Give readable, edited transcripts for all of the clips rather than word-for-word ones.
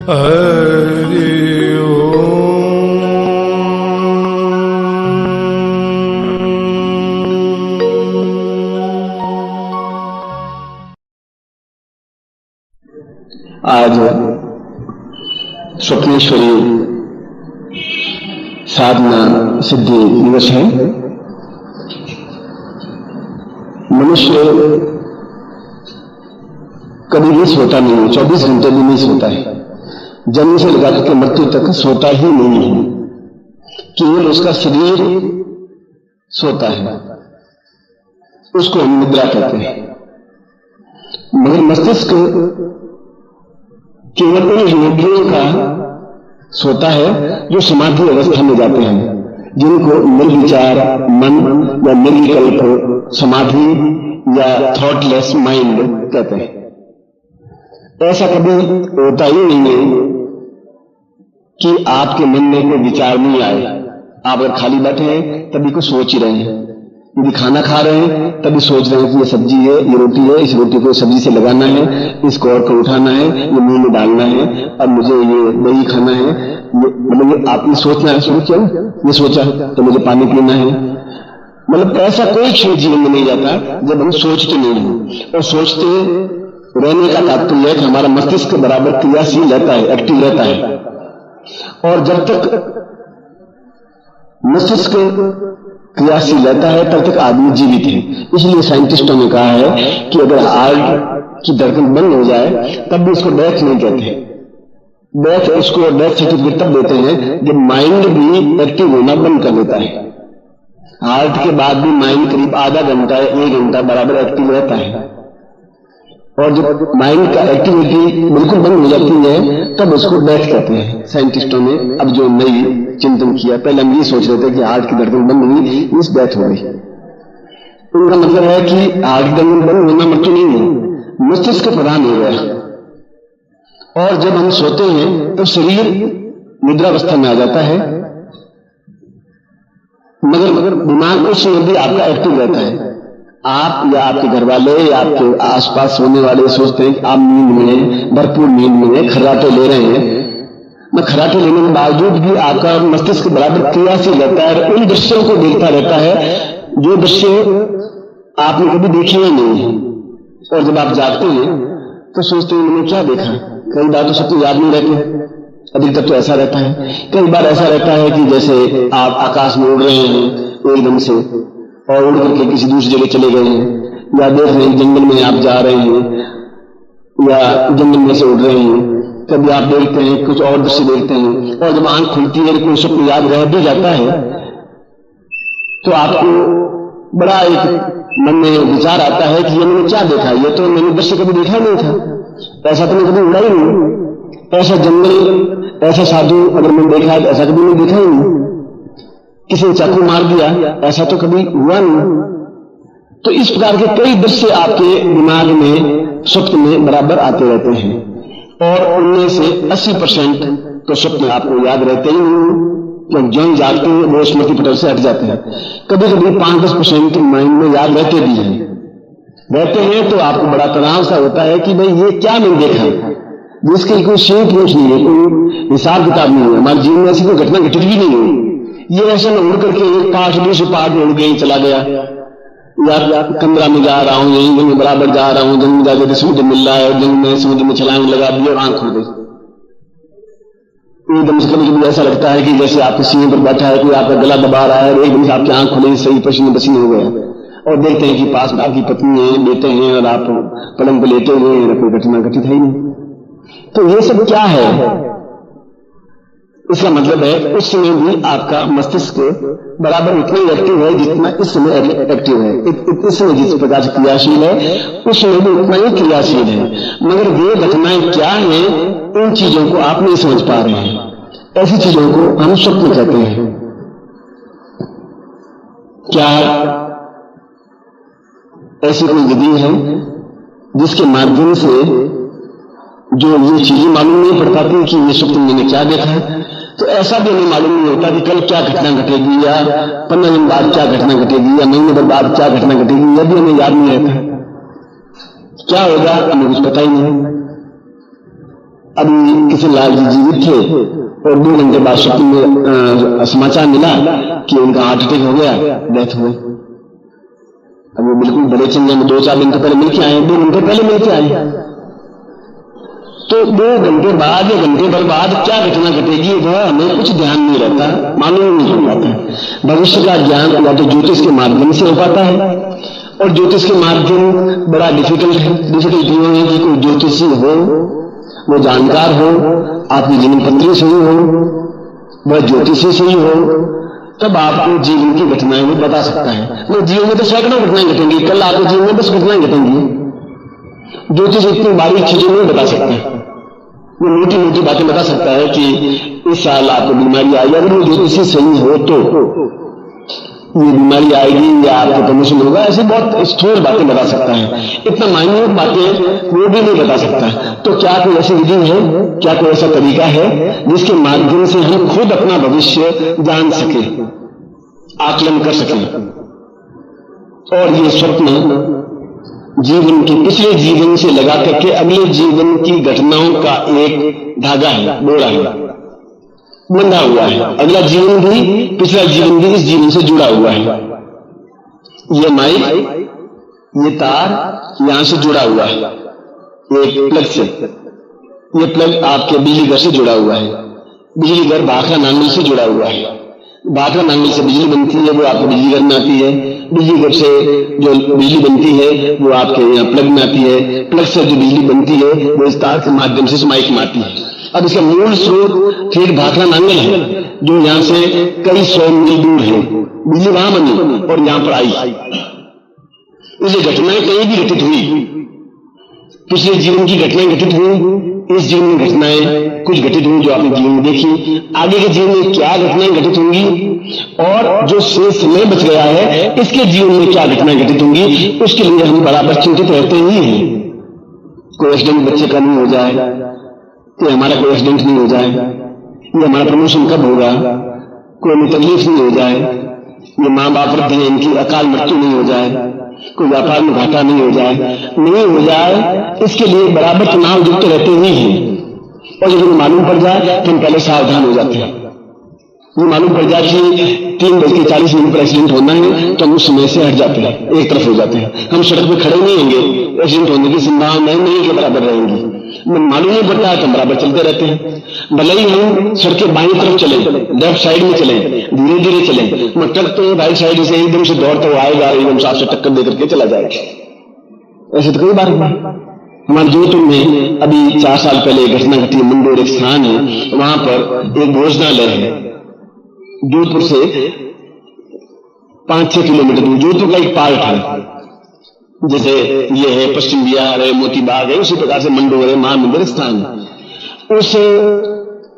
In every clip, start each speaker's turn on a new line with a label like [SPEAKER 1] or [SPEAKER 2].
[SPEAKER 1] हरि ओम।
[SPEAKER 2] आज स्वप्नेश्वरी साधना सिद्धि दिवस है। मनुष्य कभी भी सोता नहीं है, 24 घंटे भी नहीं सोता है। जन्म से लेकर के मृत्यु तक सोता ही नहीं है, केवल उसका शरीर सोता है, उसको हम निद्रा कहते हैं। मगर मस्तिष्क केवल उन योगियों का सोता है जो समाधि अवस्था में जाते हैं, जिनको निर्विचार मन या निर्विकल्प समाधि या थॉटलेस माइंड कहते हैं। ऐसा कभी होता ही नहीं है कि आपके मन में कोई विचार नहीं आए। आप अगर खाली बैठे हैं तभी कुछ सोच ही रहे हैं, यदि खाना खा रहे हैं तभी सोच रहे हैं कि ये सब्जी है, ये रोटी है, इस रोटी को सब्जी से लगाना है, इस कौर को उठाना है, ये मुंह में डालना है, अब मुझे ये दही खाना है। मतलब आपने सोचना है, शुरू किया, ये सोचा तो मुझे पानी पीना है। मतलब ऐसा कोई क्षण जीवन में नहीं जाता जब हम सोचते नहीं हैं। और सोचते रहने का तात्पर्य है कि हमारा मस्तिष्क बराबर क्रियाशील रहता है, एक्टिव रहता है। और जब तक मस्तिष्क क्रियाशील रहता है तब तक आदमी जीवित है। इसलिए साइंटिस्टों ने कहा है कि अगर हार्ट की धड़कन बंद हो जाए तब भी उसको डेथ नहीं कहते। डेथ, उसको डेथ सर्टिफिकेट तब देते हैं जब माइंड भी एक्टिव होना बंद कर देता है। हार्ट के बाद भी माइंड करीब आधा घंटा या 1 घंटा बराबर एक्टिव रहता है, और जब माइंड का एक्टिविटी बिल्कुल बंद हो जाती है तब उसको डेथ कहते हैं। साइंटिस्टों ने अब जो नई चिंतन किया, पहले हम ये सोच रहे थे कि हार्ट की धड़कन बंद हुई, इस डेथ हो गई। उनका मतलब है कि हार्ट की धड़कन बंद होना मृत्यु नहीं है, मस्तिष्क प्रधान हो गया। और जब हम सोते हैं तो शरीर निद्रावस्था में आ जाता है, मगर दिमाग उस समय भी आपका एक्टिव रहता है। आप या आपके घर वाले या आपके आसपास सोने वाले सोचते हैं कि आप नींद में, भरपूर नींद में खर्राटे ले रहे हैं। मैं खर्राटे लेने के बावजूद भी आपका मस्तिष्क बराबर क्रियाशील रहता है, उन दृश्यों को देखता रहता है जो दृश्य आपने कभी देखे ही नहीं है। और जब आप जागते हैं तो सोचते हैं मैंने क्या देखा। कई बार तो सबको याद नहीं रहते, अधिकतर तो ऐसा रहता है। कई बार ऐसा रहता है कि जैसे आप आकाश में उड़ रहे हैं एकदम से और उड़ करके किसी दूसरी जगह चले गए हैं, या देख रहे हैं जंगल में आप जा रहे हैं या जंगल में से उड़ रहे हैं। कभी आप देखते हैं कुछ और दृश्य देखते हैं, और जब आंख खुलती है कोई स्वप्न याद रह भी जाता है तो आपको बड़ा एक मन में विचार आता है कि ये मैंने क्या देखा, ये तो मैंने दृश्य कभी देखा नहीं था, ऐसा तो मैं कभी उड़ा ही नहीं, ऐसा जंगल, ऐसा साधु अगर मैंने देखा है तो ऐसा कभी मैंने देखा ही नहीं, किसी ने चाकू मार दिया ऐसा तो कभी हुआ नहीं। तो इस प्रकार के कई दृश्य आपके दिमाग में स्वप्न में बराबर आते रहते हैं, और उनमें से 80% तो स्वप्न आपको याद रहते ही नहीं, जब जन जागते हैं वो स्मृति पटल से हट जाते हैं। कभी कभी 5-10% माइंड में याद रहते भी हैं तो आपको बड़ा तनाव सा होता है कि भाई ये क्या नहीं देखा, जिसकी कोई शेप पूछ नहीं है, कोई हिसाब किताब नहीं है। हमारे जीवन में ऐसी कोई घटना घटित भी नहीं हुई। ये ऐसे में उड़ करके एक पार्ट दूसरे पार्ट में उड़ गई चला गया, या कमरा में जा रहा हूं, यहीं में बराबर जा रहा हूं, जंग में जाकर समुद्र मिल रहा है, जंग में समुद्र में छलांग लगा दी और आंख खुल गई एकदम से। कभी कभी ऐसा लगता है कि जैसे आपके सीने पर बैठा है कोई, आपका गला दबा रहा है, और एकदम से आपकी आंख खुली, सही पसीने पसीने हो गए, और देखते हैं कि पास में आपकी पत्नी है, बेटे हैं, और आप पलंग पर लेटे हुए हैं, कोई घटना घटित है ही नहीं। तो ये सब क्या है? इसका मतलब है उस समय भी आपका मस्तिष्क बराबर उतना ही एक्टिव है जितना इस समय एक्टिव है। इस समय जिस प्रकार से क्रियाशील है उस समय भी उतना ही क्रियाशील है, मगर वे घटनाएं क्या हैं उन चीजों को आप नहीं समझ पा रहे हैं। ऐसी चीजों को हम स्वप्न कहते हैं। क्या ऐसी कोई विधि है जिसके माध्यम से जो ये चीजें मालूम नहीं पड़ पाती कि ये स्वप्न मैंने क्या देखा है? तो ऐसा भी हमें मालूम नहीं होता कि कल क्या घटना घटेगी, या 15 दिन बाद क्या घटना घटेगी, या महीने भर बाद क्या घटना घटेगी, यह भी हमें याद नहीं रहता। क्या होगा हमें कुछ पता ही नहीं। अभी किशन लाल जी जीवित थे और 2 घंटे बाद स्वप्न में समाचार मिला कि उनका हार्ट अटैक हो गया, डेथ हो गई। अब वो बिल्कुल बड़े चंगे में 2-4 दिन पहले मिलके आए, 2 घंटे पहले मिलके आए, तो 2 घंटे बाद या घंटे भर बाद क्या घटना घटेगी वह हमें कुछ ध्यान नहीं रहता, मालूम नहीं हो पाता। भविष्य का ज्ञान या तो ज्योतिष के माध्यम से हो पाता है, और ज्योतिष के माध्यम बड़ा डिफिकल्ट है। डिफिकल्ट ये है कि कोई ज्योतिषी हो, वो जानकार हो, आपकी जीवन पत्री सही हो, वह ज्योतिषी सही हो, तब आपको जीवन की घटनाएं वो बता सकता है। वो जीवन में तो सैकड़ों घटनाएं घटेंगी, कल आपके जीवन में 10 घटनाएं घटेंगी। ज्योतिष इतनी बारीक चीजें नहीं बता सकता है, वो मोटी मोटी बातें बता सकता है कि इस साल आपको बीमारी आई, अगर वो ज्योतिषी सही हो तो ये बीमारी आएगी या आपको प्रमोशन होगा, ऐसे बहुत स्थूल बातें बता सकता है। इतना माइन्यूट बातें वो भी नहीं बता सकता। तो क्या कोई ऐसी विधि है, क्या कोई ऐसा तरीका है जिसके माध्यम से हम खुद अपना भविष्य जान सके, आकलन कर सकें? और ये स्वप्न जीवन के पिछले जीवन से लगा करके अगले जीवन की घटनाओं का एक धागा है, डोरा है, बंधा हुआ है। अगला जीवन भी पिछला जीवन भी इस जीवन से जुड़ा हुआ है। ये माइक, ये तार यहां से जुड़ा हुआ है एक प्लग से, ये प्लग आपके बिजली घर से जुड़ा हुआ है। बिजली घर भाखड़ा नांगल से जुड़ा हुआ है, भाखड़ा नांगल से बिजली बनती है, वो आपके बिजली घर में आती है। बिजली घर से जो बिजली बनती है वो आपके यहाँ प्लग में आती है, प्लग से जो बिजली बनती है वो इस तार के माध्यम से इस माइक में आती है। अब इसका मूल स्रोत ठीक भाखड़ा नांगल है, जो यहां से कई 100 मील दूर है। बिजली वहां बनी और यहां पर आई। इसलिए घटनाएं कहीं भी घटित हुई, पिछले जीवन की घटनाएं घटित हुई, इस जीवन में घटनाएं कुछ घटित हुई जो आपने जीवन में देखी, आगे के जीवन में क्या घटनाएं घटित होंगी, और जो शेष समय बच गया है इसके जीवन में क्या घटनाएं घटित होंगी, उसके लिए हम बराबर चिंतित रहते ही हैं। कोई एक्सीडेंट बच्चे का नहीं हो जाए, कि हमारा कोई एक्सीडेंट नहीं हो जाए, ये हमारा प्रमोशन कब होगा, कोई हमें तकलीफ नहीं हो जाए, ये माँ बाप वृद्ध हैं इनकी अकाल मृत्यु नहीं हो जाए, कोई व्यापार में घाटा नहीं हो जाए, इसके लिए बराबर तनाव युक्त रहते ही हैं। और जब हमें मालूम पड़ जाए तो हम पहले सावधान हो जाते हैं। ये मालूम पड़ जाए कि 3:40 पर एक्सीडेंट होना है तो हम उस समय से हट जाते हैं, एक तरफ हो जाते हैं। हम सड़क पर खड़े नहीं होंगे, एक्सीडेंट होने की संभावना नहीं के बराबर रहेंगी। मालूम नहीं पड़ता है तो बराबर चलते रहते हैं। भले ही हम सड़क के बाईं तरफ चले, लेफ्ट साइड में चले, धीरे धीरे चले, मगर ट्रक तो राइट साइड से एकदम से दौड़ता हुआ आएगा, एकदम साफ से टक्कर दे करके चला जाएगा। ऐसे तो कई बार हुआ। हमारे जोधपुर में अभी 4 साल पहले एक घटना घटी। मंडोर एक स्थान है, वहां पर एक भोजनालय है, जोधपुर से 5-6 किलोमीटर दूर। जोधपुर का एक पार्ट है, जैसे ये है पश्चिम बिहार है, मोती बाग है, उसी प्रकार से मंडोर है, महामंदिर स्थान है। उस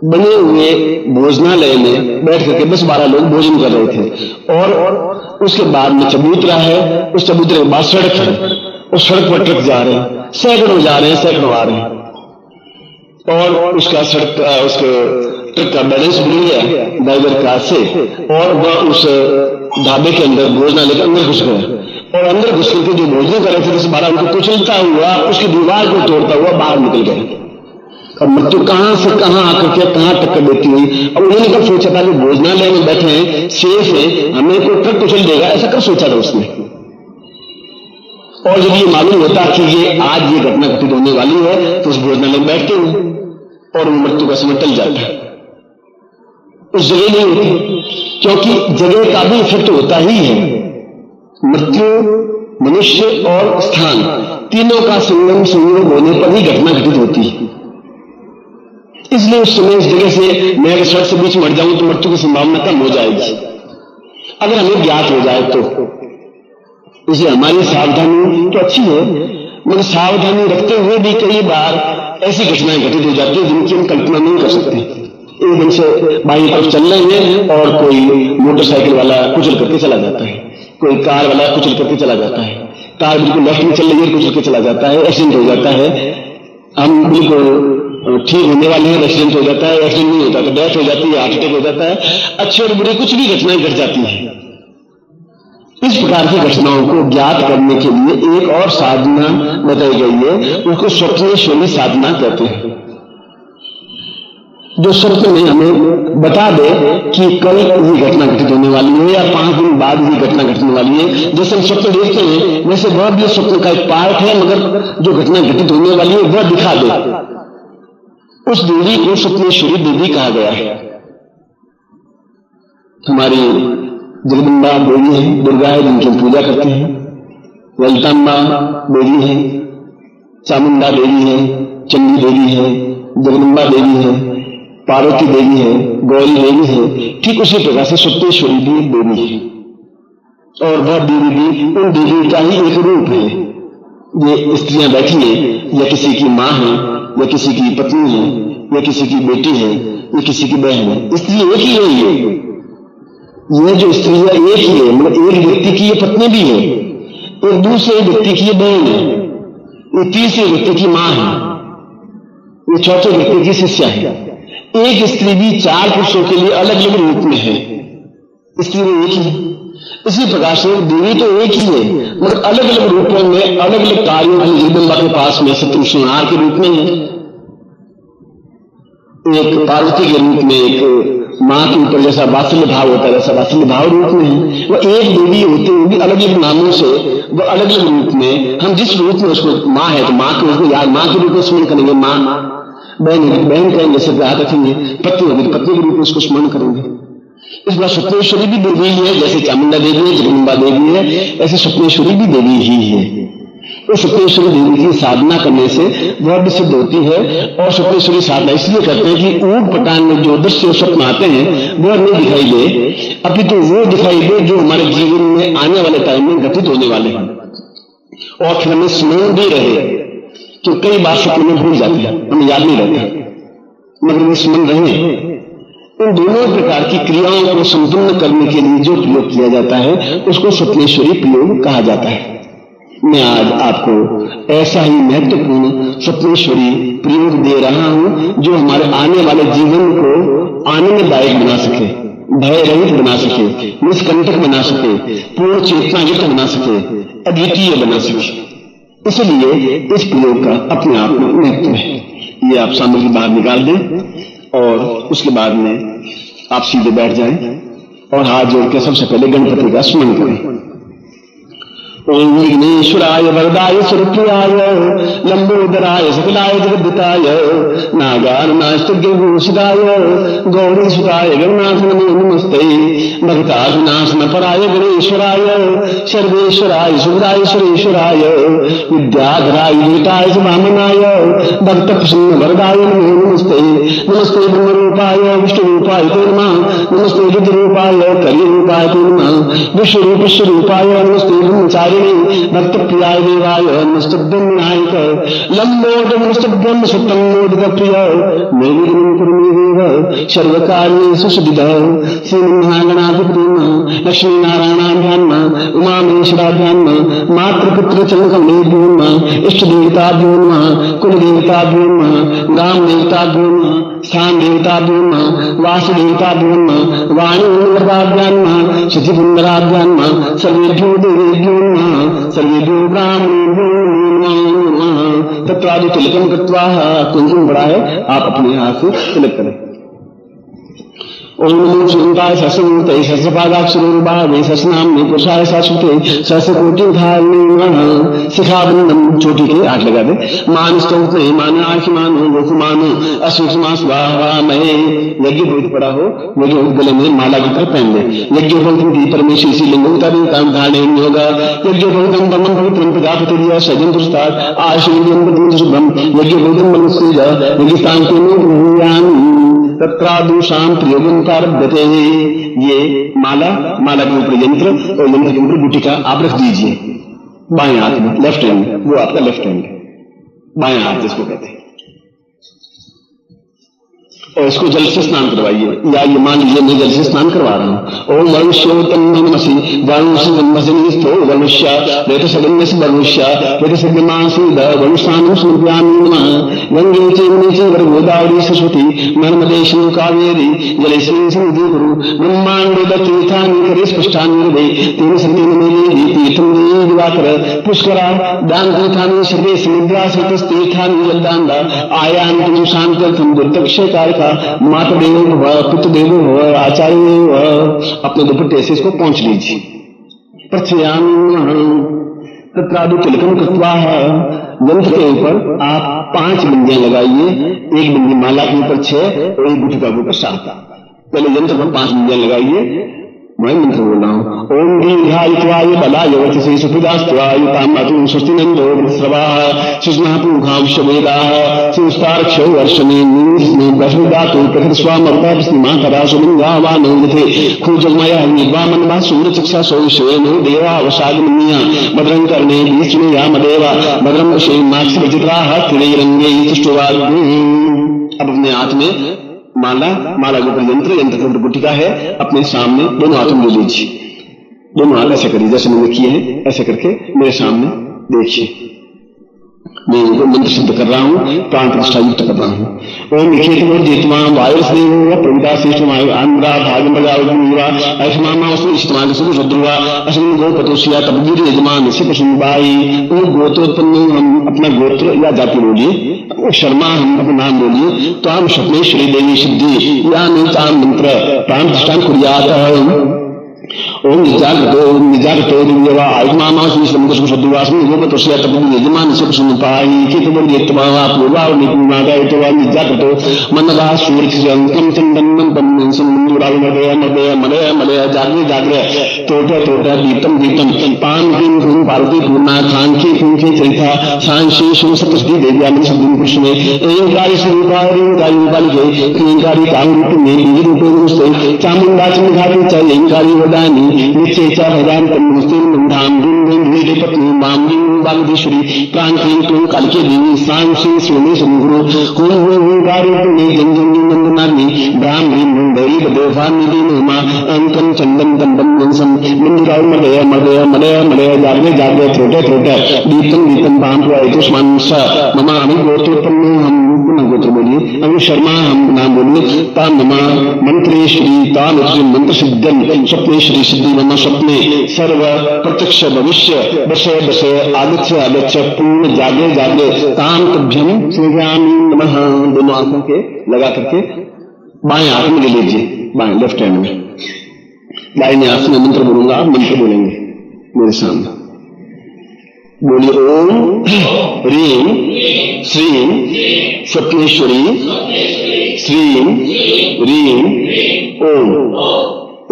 [SPEAKER 2] बने हुए भोजनालय में बैठ करके 10-12 लोग भोजन कर रहे थे, और उसके बाद में चबूतरा है, उस चबूतरे के बाद सड़क है, उस सड़क पर ट्रक जा रहे हैं, सैकड़ों जा रहे हैं, सैकड़ों आ रहे हैं, और उसका सड़क उसके ट्रक का बैलेंस बिगड़ गया ड्राइवर का से, और वह उस ढाबे के अंदर भोजनालय के अंदर घुस गया, और अंदर घुस करके जो भोजन कर रहे थे 10-12 उनको कुचलता हुआ उसकी दीवार को तोड़ता हुआ बाहर निकल गए। अब मृत्यु कहां से कहां आकर के कहां टक्कर देती हुई। अब उन्होंने कब सोचा था कि भोजनालय में बैठे हैं, सेफ है, हमें कोई ट्रक कुचल देगा, ऐसा कब सोचा था उसने? और जब ये मालूम होता कि ये आज ये घटना घटित होने वाली है तो उस भोजनालय में बैठते हैं और मृत्यु का समय टल जाता है, उस जगह नहीं होती, क्योंकि जगह का भी इफेक्ट होता ही है। मृत्यु, मनुष्य और स्थान तीनों का संगम संयोग होने पर ही घटना घटित होती है। इसलिए उस समय इस जगह से मैं अगर सड़क से बीच मर जाऊं तो मृत्यु की संभावना कम हो जाएगी, अगर हमें ज्ञात हो जाए तो। इसलिए हमारी सावधानी तो अच्छी है, मगर सावधानी रखते हुए भी कई बार ऐसी घटनाएं घटित हो जाती है जिनकी हम कल्पना नहीं कर सकते। एकदम से बाईं तरफ चल रहे हैं और कोई मोटरसाइकिल वाला कुचल करके चला जाता है, कोई कार वाला कुचल करके चला जाता है, कार बिल्कुल लेफ्ट में चल रही है, कुचल के चला जाता है, एक्सीडेंट हो जाता है। हम बिल्कुल ठीक होने वाले हैं, एक्सीडेंट हो जाता है, एक्सीडेंट नहीं होता तो डेथ हो जाती है, हार्ट अटैक हो जाता है, अच्छे और बुरे कुछ भी घटनाएं घट जाती हैं। इस प्रकार की घटनाओं को ज्ञात करने के लिए एक और साधना बताई गई है, उसको स्वप्न शैली साधना कहते हैं। जो स्वप्न में हमें बता दे कि कल ये घटना घटित होने वाली है या 5 दिन बाद ये घटना घटने वाली है। जैसे हम स्वप्न देखते हैं वैसे वह भी स्वप्न का एक पार्ट है, मगर जो घटना घटित होने वाली है वह दिखा दे। उस देवी को स्वप्नेश्वरी देवी कहा गया है। हमारी जगदम्बा देवी है, दुर्गा है जिनकी हम पूजा करते हैं, ललिताम्बा देवी है, चामुंडा देवी है, चंडी देवी है, जगदम्बा देवी है, पार्वती देवी है, गौरी देवी है। ठीक उसी प्रकार से स्वप्नेश्वरी भी एक देवी है और वह देवी भी उन देवी का ही एक रूप है। ये स्त्रियां बैठी है, या किसी की मां है, या किसी की पत्नी है, या किसी की बेटी है, या किसी की बहन है। स्त्री एक ही है। ये जो स्त्री है एक ही है, मतलब एक व्यक्ति की ये पत्नी भी है, एक दूसरे व्यक्ति की ये बहन है, ये तीसरे व्यक्ति की मां है, ये चौथे व्यक्ति की शिष्या है। एक स्त्री भी 4 पुरुषों के लिए अलग अलग रूप में है, स्त्री एक ही। इसी प्रकार से देवी तो एक ही है, मगर अलग अलग रूपों में अलग अलग कार्यों की जगदम्बा के पास में शत्रुनार के रूप में है, एक पार्वती के रूप में, एक मां के ऊपर जैसा वात्सल्य भाव होता है वैसा वात्सल्य भाव रूप में है। वह एक देवी होती हुई भी अलग अलग नामों से, वह अलग अलग रूप में, हम जिस रूप में उसको मां है तो मां के उसको याद मां के रूप में स्मरण करेंगे, मां बहन बहन कहेंगे, सिर हाथ रखेंगे, पत्नी होगी पत्नी के रूप में उसको स्मरण करेंगे। इस बार स्वप्नेश्वरी भी देवी है, जैसे चामुंडा देवी है, जगदम्बा देवी है, ऐसे स्वप्नेश्वरी भी देवी ही है। तो स्वप्नेश्वरी देवी की साधना करने से वह भी सिद्ध होती है। और स्वप्नेश्वरी साधना इसलिए करते हैं कि ऊट पटांग में जो दृश्य स्वप्न आते हैं वह नहीं दिखाई दे, अपितु वो दिखाई दे जो हमारे जीवन में आने वाले टाइम में घटित होने वाले हैं, और फिर हमें स्मरण भी रहे। तो कई बार स्वप्न में भूल जाते हैं, हमें याद नहीं रहता, मगर वो स्मरण रहे। इन दोनों प्रकार की क्रियाओं को संपन्न करने के लिए जो प्रयोग किया जाता है उसको स्वप्नेश्वरी प्रयोग कहा जाता है। मैं आज आपको ऐसा ही महत्वपूर्ण स्वप्नेश्वरी प्रयोग दे रहा हूं जो हमारे आने वाले जीवन को आनंददायक बना सके, भय रहित बना सके, निष्कंटक बना सके, पूर्ण चेतनायुक्त बना सके, अद्वितीय बना सके। इसलिए इस प्रयोग का अपने आप में महत्व है। ये आप सामग्री बाहर निकाल दें और उसके बाद में आप सीधे बैठ जाएं और हाथ जोड़ के सबसे पहले गणपति का स्मरण करें। ओम विघ्नेश्वराय वरदाय सुरप्रियाय लंबोदराय सकलाय जगद्दिताय नागार्नास्तुभूषिताय गौरीसुताय गणनाथ नमो नमस्ते भक्तानाशन पराय गणेश्वराय सर्वेश्वराय सुराय सुरेश्वराय विद्याधराय विताय वामनाय भक्त प्रसन्न वरदाय नमो नमस्ते। नमस्ते ब्रह्मरूपाय विष्णुरूपाय ते नमः, नमस्ते रुद्ररूपाय कलिरूपाय ते नमः, विश्वरूपस्वरूपाय नमस्ते ब्रह्मचारिणे भक्त प्रियाय देवाय नमस्तुभ्यं विनायक लंबोदरमस्तुभ्यं सत्यं मोदक प्रिय नैवेद्यं कुरु देव सर्वकार्येषु सिद्धिदः श्रीमहागणाधिपति नमः। लक्ष्मी नारायणाभ्यां नमः, उमामहेश्वराभ्यां नमः, मातृपुत्र चरणकमलेभ्यो नमः, इष्ट देवताभ्यो नमः, कुल देवताभ्यो नमः, ग्राम देवताभ्यो नमः, स्थान देवताभ्यो नमः, वासु देवताभ्यो नमः, वाणीभ्यां नमः, शचिपुंडराभ्यां नमः, सर्वेभ्यो देवेभ्यो नमः, सर्वेभ्यो ब्राह्मणेभ्यो नमः। तत्रादि तिलकम कृत्वा कुंकुम बड़ा है, आप अपने हाथ से तिलक करें। ओम नमो शिवाय सहस्रमूर्तये सहस्रपादाक्षरोर्भावे सहस्रनाम्ने पुरुषाय शाश्वते सहस्रकोटिधारिणे नमः। शिखाबंधन चोटी के आठ लगा दे। मान स्तोत्रे मान आखिमानो गोकुमानो अशुषमा स्वाहा महे। यज्ञ बहुत पड़ा हो वो जो गले में माला की तरह पहन ले। यज्ञ भवतम की परमेश्वर इसी लिंगोता काम धारणे होगा। यज्ञ भवतम ब्रह्म पवित्रम प्रजापति सजन दुष्टार आशीर्वाद शुभम यज्ञ भवतम मनुष्य यज्ञस्थान के तत्रादुषाम प्रयोगम कारभ्यते। ये माला के ऊपर यंत्र और यंत्र के ऊपर गुटिका आप रख दीजिए बाएं हाथ में, लेफ्ट हैंड, वो आपका लेफ्ट हैंड है, बाएं हाथ जिसको कहते हैं। और इसको जल से स्नान करवाइए, या ये मान लीजिए मैं जल से स्नान करवा रहा हूं। ओम वरुष्योतम नमसि वरुषि नमसिनिस्थो वरुष्य रेतसगन्यस वरुष्य रेतसगमासीद वरुषानं समर्पयामि नमः। गंगे चैवने चैव गोदावरी सरस्वती नर्मदे सिंधु कावेरी जलेस्मिन् सन्निधिं कुरु। ब्रह्माण्डे तीर्थानि करे स्पष्टानि हृदे तेन सन्निधिं मेदि तीर्थं देहि दिवाकर पुष्करा दान तीर्थानि सर्वे समुद्रासतस्तीर्थानि जलदान्दा आयान्ति शान्त्यर्थं दुर्दक्षकार्य रखा, मातृदेवो भव, पितृदेवो भव, आचार्य भव, अपने दुपट्टे से इसको पहुंच लीजिए। प्रथयाम तत्रादु तिलकम कृत्वा, यंत्र के ऊपर आप 5 बिंदियां लगाइए, एक बिंदी माला के ऊपर 6 और एक गुटिका के ऊपर 7। पहले यंत्र पर 5 बिंदियां लगाइए। मैं मंत्र बोल रहा हूँ। ओम दीर्घायुत्वाय बलाय वर्चसे सुप्रजास्त्वाय ताम्रातुं स्वस्तिनन्दो वृत्रवाः सुस्नापुंखांशवेदाः सुस्तारक्षो वर्षणे नीस्ने ब्रह्मदातु प्रकृत स्वामर्ता स्निमाकरा सुलिंगावानो यथे खूजगमयः निर्वामन्वा सूर्यचक्षा सौविश्वेनो देवावसागमनीया भद्रं कर्णे भीष्मे यामदेवा भद्रं पश्येन्माक्षिप्रचित्राः त्रिनैरङ्गैः तुष्टुवाग्नि। अब अपने हाथ में माला के ऊपर यंत्र के ऊपर गुटिका है, अपने सामने दोनों हाथों में ले लीजिए। दोनों हाथ ऐसे करिए जैसे मैंने किए हैं, ऐसे करके मेरे सामने देखिए। मैं इनको मंत्र सिद्ध कर रहा हूँ, प्राण प्रतिष्ठा युक्त कर रहा हूँ। ओम निखेतमोर्जित्वा वायुस्नेहो प्रविता श्रेष्ठमायु आंध्रा भागम प्रजावृत्तिवा ऐषमामा इष्टमाल सुरुद्रुवा अश्विन गोपतोषिया तपवीर यजमान से कुसुमबाई। वो गोत्रोत्पन्न हम अपना गोत्र या जाति बोलिए, शर्मा हम अपना नाम बोलिए। तो हम स्वप्ने श्री देवी सिद्धि या ताम मंत्र प्राण प्रतिष्ठा कुर्यात। ओम निजागतो दिव्यवा आयुमामा श्रीश्रमदशु सद्वासम गोपतोषिया तपवीर यजमान से कुसुमबाई केतुर्यत्वा पूर्वा निपुणादयतवा निजागतो मनवा सूर्यंकम चंदनम बन्नसं मंजुरालमदय मदय मलय मलय जागरे जागरे तोटा तोटा दीप्तम दीप्तम पान क्रीम क्रूम पार्वती पूर्णा खांखी खूंखी चरिता सांशी शिव सप्तशती देव्यामन शब्दम कृष्णे एंकारी स्वरूपारी बालिके क्लींकारी कामरूप में देवी रूपे से चामुंडा चंद्रघाटी च एंकारी वदानी निश्चय च भजान तन्मुस्तिम धाम धूम धीरे पत्नी मामली बागदेश्वरी क्रांति क्रूम कालिके देवी सांशी सोने समुद्रो कोई ओंकारी पुण्य जंजन नंदनानी ब्राह्मणी दैव देवानिधि नुमा अंकम चंदन दंडम वंशम मंदिराव Malay Malay Malay Malay जागरे जागरे Thote Thote Deeptam Deeptam पांपु Ayushman स ममा हम गोत्रोत्पन्न हम गोत्र बोलिए। अभी शर्मा हम नाम बोलिए। ताम ममा मंत्रे श्री ताम मंत्र सिद्धम स्वप्ने श्री सिद्धि ममा स्वप्ने सर्व प्रत्यक्ष भविष्य बसे बसे आगच्छ आगच्छ पूर्ण जागे जागे ताम तभ्यम श्रीरामी नमः। दोनों आंखों के लगा करके बाएं हाथ में ले लीजिए, बाएं लेफ्ट हैंड में। दाहिने हाथ में मंत्र बोलूंगा, आप मंत्र बोलेंगे मेरे सामने। बोलिए ओम ह्रीम श्रीम स्वप्नेश्वरी श्रीम ह्रीम ओम।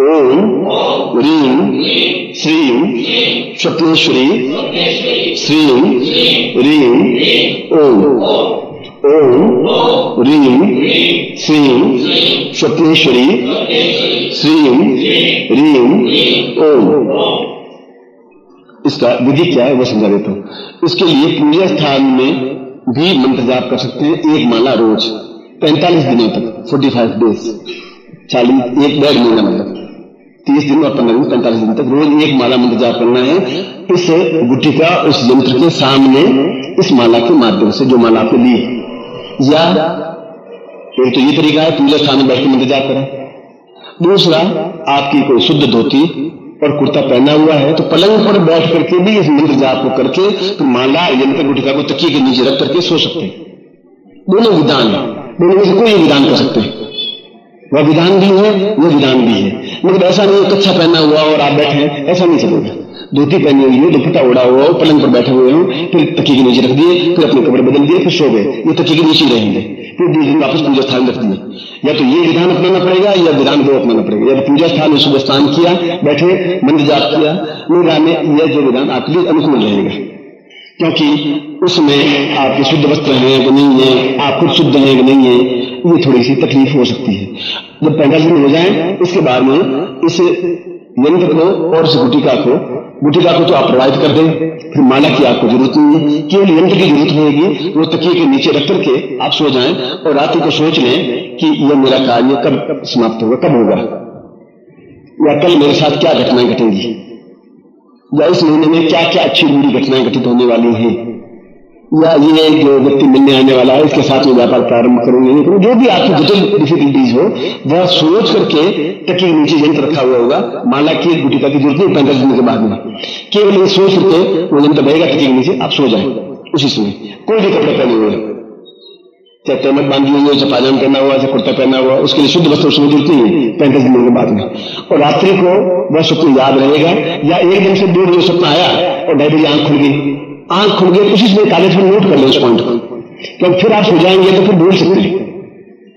[SPEAKER 2] ओम ह्रीम श्रीम स्वप्नेश्वरी श्रीम ह्रीम ओम। ओम ह्रीम श्रीम स्वप्नेश्वरी श्रीम ह्रीम ओम। इसका विधि क्या है वो समझा देता हूं। इसके लिए पूजा स्थान में भी मंत्र जाप कर सकते हैं। एक माला रोज 45 दिनों तक, 45 डेज, 40 एक 1.5 महीना, मतलब 30 दिन और 15 दिन, 45 दिन तक रोज एक माला मंत्र जाप करना है। इस गुटिका उस यंत्र के सामने इस माला के माध्यम से, जो माला आपने ली, या एक तो ये तरीका है पूजा स्थान में बैठ के मंत्र जाप करें। दूसरा, आपकी कोई शुद्ध धोती और कुर्ता पहना हुआ है तो पलंग पर बैठ करके भी इस मंत्र जाप को करके तो माला यंत्र गुटिका को तकिए के नीचे रख करके सो सकते हैं। दोनों विधान, दोनों में से कोई विधान कर सकते हैं। वह विधान भी है, वो विधान भी है। मगर ऐसा नहीं कच्छा पहना हुआ और आप बैठे हैं, ऐसा नहीं चलेगा। धोती पहनी हुई है, दुपट्टा उड़ा हुआ हो, पलंग पर बैठे हुए हो, फिर तकिए के नीचे रख दिए, फिर अपने कपड़े बदल दिए, फिर सो गए, ये तकिए के नीचे रहेंगे, फिर 2 दिन वापस पूजा स्थान रख दिए। या तो ये विधान अपनाना पड़ेगा या विधान वो अपनाना पड़ेगा। या तो पूजा स्थान में सुबह स्नान किया, बैठे मंत्र जाप किया, निगाह यह जो विधान आपके लिए अनुकूल रहेगा, क्योंकि उसमें आपके शुद्ध वस्त्र हैं कि नहीं है, आप खुद शुद्ध हैं कि नहीं है, ये थोड़ी सी तकलीफ हो सकती है। जब 45 दिन हो जाए उसके बाद में इस यंत्र को और इस गुटिका को तो आप प्रोवाइड कर दें, फिर माला की आपको जरूरत नहीं है, केवल यंत्र की जरूरत होगी। वो तकिए के नीचे रख करके आप सो जाएं और रात्रि को सोच लें कि यह मेरा कार्य कब समाप्त होगा, कब होगा, या कल मेरे साथ क्या घटनाएं घटेंगी, या इस महीने में क्या क्या अच्छी बुरी घटनाएं घटित होने वाली हैं, या ये जो व्यक्ति मिलने आने वाला है इसके साथ में व्यापार प्रारंभ करूंगे नहीं करूँ, जो भी आपकी जटिल डिफिकल्टीज हो वह सोच करके तकिए के नीचे यंत्र रखा हुआ होगा। माला की गुटिका की जरूरत नहीं 45 दिन के बाद में, केवल ये सोच करके वो यंत्र बहेगा तकिए के नीचे, आप सो जाए उसी समय, कोई भी कपड़े पहने हुए। चाहे तहमत बांधी हुई हो, चाहे पाजामा पहना हुआ, चाहे कुर्ता पहना हुआ, उसके लिए शुद्ध वस्त्र उसमें जरूरत नहीं है 35 दिनों के बाद में। और रात्रि को वह स्वप्न याद रहेगा, या एकदम से 2 बजे स्वप्न आया और 2:30 बजे आंख खुल गई, उसी समय कागज पर नोट कर ले उस पॉइंट को, क्योंकि फिर आप सो जाएंगे तो फिर भूल सकते हैं,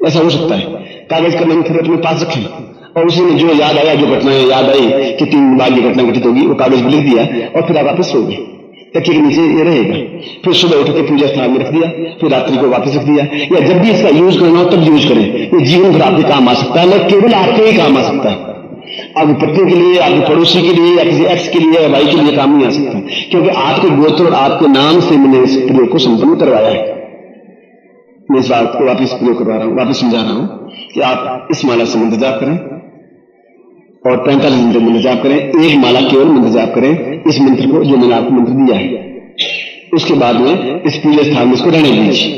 [SPEAKER 2] ऐसा हो सकता है। कागज का मन फिर अपने पास रखें और उसी में जो याद आया, जो घटनाएं याद आई कि 3 दिन बाद ये घटना घटित होगी, वो कागज पर लिख दिया और फिर आप वापस सो गए, तकिए के नीचे ये रहेगा। फिर सुबह उठ के पूजा स्थान में रख दिया, फिर रात्रि को वापस रख दिया, या जब भी इसका यूज करना हो तब यूज करें। ये जीवन भर आपके काम आ सकता है, न केवल आपके ही काम आ सकता है, आपकी पत्नी के लिए, आपके पड़ोसी के लिए, या किसी एक्स के लिए या भाई के लिए काम नहीं आ सकता, क्योंकि आपके गोत्र और आपके नाम से मैंने इस प्रयोग को संपन्न करवाया है। मैं इस बात को वापिस प्रयोग करवा रहा हूं, वापिस समझा रहा हूं कि आप इस माला से मंत्र जाप करें और 45 दिन तक मंत्र जाप करें। एक माला केवल मंत्र जाप करें, इस मंत्र को जो मैंने आपको मंत्र दिया है। उसके बाद में इस पूजा स्थान में इसको रहने दीजिए।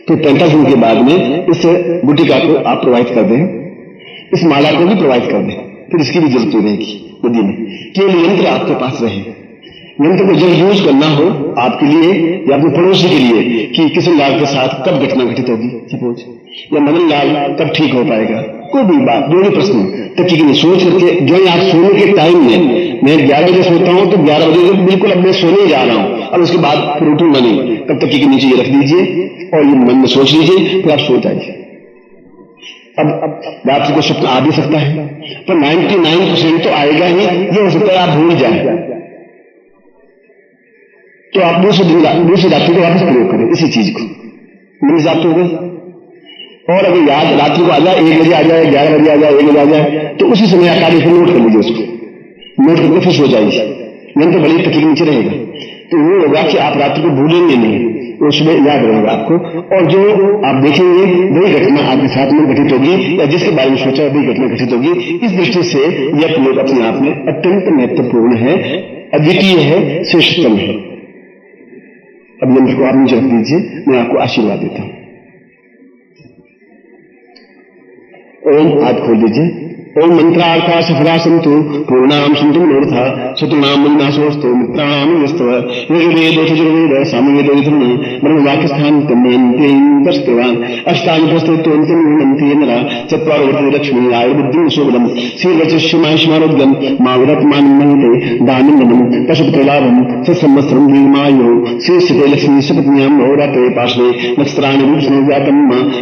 [SPEAKER 2] फिर 45 दिन के बाद में इस गुटिका को आप प्रोवाइड कर दें, इस माला को भी प्रोवाइड कर दें, फिर इसकी भी जरूरत नहीं रहेगी नदी में। केवल यंत्र आपके पास रहे, यंत्र को जब यूज करना हो आपके लिए या अपने पड़ोसी के लिए, कि किशन लाल के साथ कब घटना घटित होगी सपोज, या मदन लाल कब ठीक हो पाएगा, कोई भी बात, जो भी प्रश्न तकिए की सोच करके, जो आप सोने के टाइम में, मैं 11 बजे सोता हूं तो 11 बजे बिल्कुल अब मैं सोने जा रहा हूं, अब उसके बाद फिर उठूंगा नहीं, तब तकिए के नीचे ये रख दीजिए और ये मन में सोच लीजिए, फिर आप सो जाइए। अब रात्रि को स्वप्न आ भी सकता है, पर 99% तो आएगा ही, ये हो सकता है आप भूल जाए, तो आप दूसरी रात्रि को वापस प्रयोग करें इसी चीज को, मिल जाते हो गए। और अगर याद रात्रि को आ जाए, 1 बजे आ जाए, 11 बजे आ जाए, 1 बजे आ जाए, तो उसी समय आप कागज पर नोट कर लीजिए, उसको नोट करके फिर सो जाइए, नहीं तो बड़ी तकिए के नीचे रहेगा। तो वो होगा कि आप रात्रि को भूलेंगे नहीं, वो सुबह याद रहेगा आपको, और जो आप देखेंगे वही घटना आपके साथ में घटित होगी, या जिसके बारे में सोचा वही घटना घटित होगी। इस दृष्टि से यह प्रयोग अपने आप में अत्यंत महत्वपूर्ण है, अद्वितीय है, श्रेष्ठतम है। अब यंत्र को आप नीचे रख दीजिए, मैं आपको आशीर्वाद देता हूं। ओम, हाथ खोल दीजिए। ओम मंत्रार्था सफला संतु पूर्णाम संतु मनोरथा शत्रुणाम विनाशोस्तु मित्राणाम यस्तव ऋग्वेदोषजुर्वेद सामवेदोषधर्म ब्रह्मवाक्यस्थान तन्यन्तेन्द्रस्तवान् अष्टाङ्गस्तोन्त्यन्ति नरा चत्वारोवर्ति लक्ष्मी आयुर्बुद्धिं सुबलम् श्रीवचस्यमायुष्मारोग्यं माविरत्मानमन्यते दानन्दनं पशुपतिलाभं सत्संवत्सरं दीर्घमायुः श्रीस्थिते लक्ष्मी सपत्न्यां नवरात्रे पार्श्वे नक्षत्राणि रूपस्नो जातं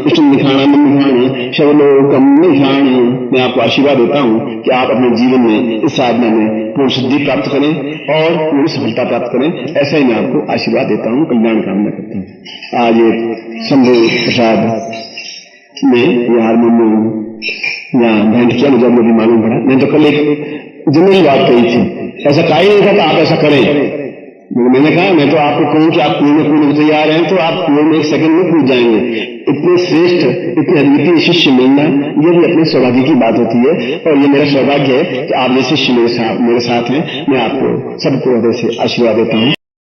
[SPEAKER 2] विष्णुं निखाणं निखाण शवलोकं निखाण। मैं आपको आशीर्वाद देता हूं कि आप अपने जीवन में इस साधना में पूर्ण सिद्धि प्राप्त करें और पूर्ण सफलता प्राप्त करें, ऐसा ही मैं आपको आशीर्वाद देता हूं, कल्याण कामना करता हूं। आज एक संदेह प्रसाद में यह हारमोनियम या भेंट किया, मुझे मुझे मालूम पड़ा, नहीं तो कल एक जनरल बात कही थी, ऐसा कहा नहीं था कि आप ऐसा करें। मैंने कहा मैं तो आपको कहूं कि आप कुएं में कूदने को तैयार हैं तो आप कुएं में 1 सेकंड में कूद जाएंगे। इतने श्रेष्ठ, इतने अद्वितीय शिष्य मिलना ये भी अपने सौभाग्य की बात होती है, और ये मेरा सौभाग्य है कि आप ये शिष्य मेरे साथ हैं। मैं आपको सबको हृदय से आशीर्वाद देता हूं।